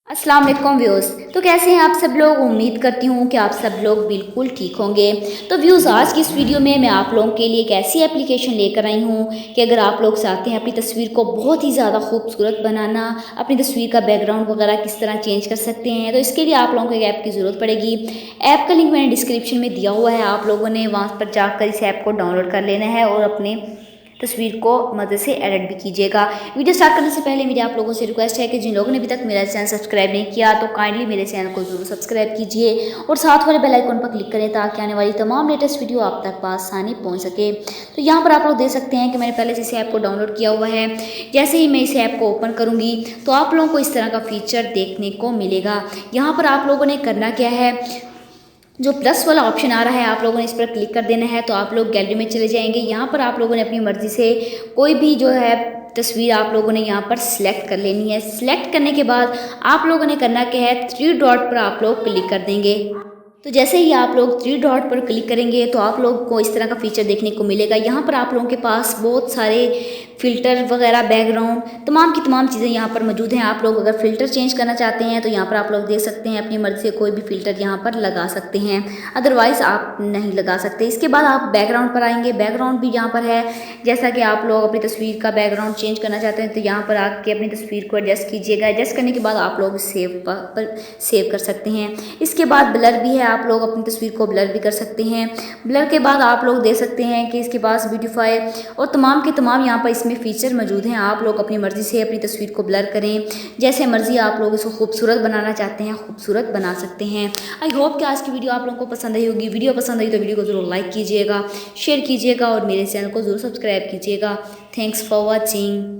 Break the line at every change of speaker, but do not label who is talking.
अस्सलाम वालेकुम व्यूज़। तो कैसे हैं आप सब लोग। उम्मीद करती हूँ कि आप सब लोग बिल्कुल ठीक होंगे। तो व्यूज़, आज की इस वीडियो में मैं आप लोगों के लिए एक ऐसी एप्लीकेशन लेकर आई हूँ कि अगर आप लोग चाहते हैं अपनी तस्वीर को बहुत ही ज़्यादा खूबसूरत बनाना, अपनी तस्वीर का बैकग्राउंड वगैरह किस तरह चेंज कर सकते हैं, तो इसके लिए आप लोगों को एक ऐप की ज़रूरत पड़ेगी। ऐप का लिंक मैंने डिस्क्रिप्शन में दिया हुआ है, आप लोगों ने वहाँ पर जाकर इस ऐप को डाउनलोड कर लेना है और अपने तस्वीर को मदद से एडिट भी कीजिएगा। वीडियो स्टार्ट करने से पहले मेरी आप लोगों से रिक्वेस्ट है कि जिन लोगों ने अभी तक मेरा चैनल सब्सक्राइब नहीं किया तो काइंडली मेरे चैनल को जरूर सब्सक्राइब कीजिए और साथ वाले बेल आइकन पर क्लिक करें ताकि आने वाली तमाम लेटेस्ट वीडियो आप तक आसानी पहुंच सके। तो यहाँ पर आप लोग देख सकते हैं कि मैंने पहले से इस ऐप को डाउनलोड किया हुआ है। जैसे ही मैं इस ऐप को ओपन करूँगी तो आप लोगों को इस तरह का फीचर देखने को मिलेगा। यहाँ पर आप लोगों ने करना क्या है, जो प्लस वाला ऑप्शन आ रहा है आप लोगों ने इस पर क्लिक कर देना है तो आप लोग गैलरी में चले जाएंगे। यहाँ पर आप लोगों ने अपनी मर्ज़ी से कोई भी जो है तस्वीर आप लोगों ने यहाँ पर सिलेक्ट कर लेनी है। सिलेक्ट करने के बाद आप लोगों ने करना क्या है, थ्री डॉट पर आप लोग क्लिक कर देंगे। तो जैसे ही आप लोग थ्री डॉट पर क्लिक करेंगे तो आप लोग को इस तरह का फीचर देखने को मिलेगा। यहाँ पर आप लोगों के पास बहुत सारे फ़िल्टर वगैरह, बैकग्राउंड, तमाम की तमाम चीज़ें यहाँ पर मौजूद हैं। आप लोग अगर फ़िल्टर चेंज करना चाहते हैं तो यहाँ पर आप लोग देख सकते हैं, अपनी मर्ज़ी से कोई भी फ़िल्टर यहाँ पर लगा सकते हैं, अदरवाइज़ आप नहीं लगा सकते। इसके बाद आप बैकग्राउंड पर आएंगे। बैकग्राउंड भी यहाँ पर है, जैसा कि आप लोग अपनी तस्वीर का बैकग्राउंड चेंज करना चाहते हैं तो यहाँ पर आके अपनी तस्वीर को एडजस्ट कीजिएगा। एडजस्ट करने के बाद आप लोग सेव पर सेव कर सकते हैं। इसके बाद ब्लर भी है, आप लोग अपनी तस्वीर को ब्लर भी कर सकते हैं। ब्लर के बाद आप लोग देख सकते हैं कि इसके पास ब्यूटीफाई और तमाम के तमाम यहाँ पर इसमें फ़ीचर मौजूद हैं। आप लोग अपनी मर्ज़ी से अपनी तस्वीर को ब्लर करें, जैसे मर्ज़ी आप लोग इसको खूबसूरत बनाना चाहते हैं खूबसूरत बना सकते हैं। आई होप कि आज की वीडियो आप लोगों को पसंद आई होगी। वीडियो पसंद आई तो वीडियो को ज़रूर लाइक कीजिएगा, शेयर कीजिएगा और मेरे चैनल को ज़रूर सब्सक्राइब कीजिएगा। Thanks for watching.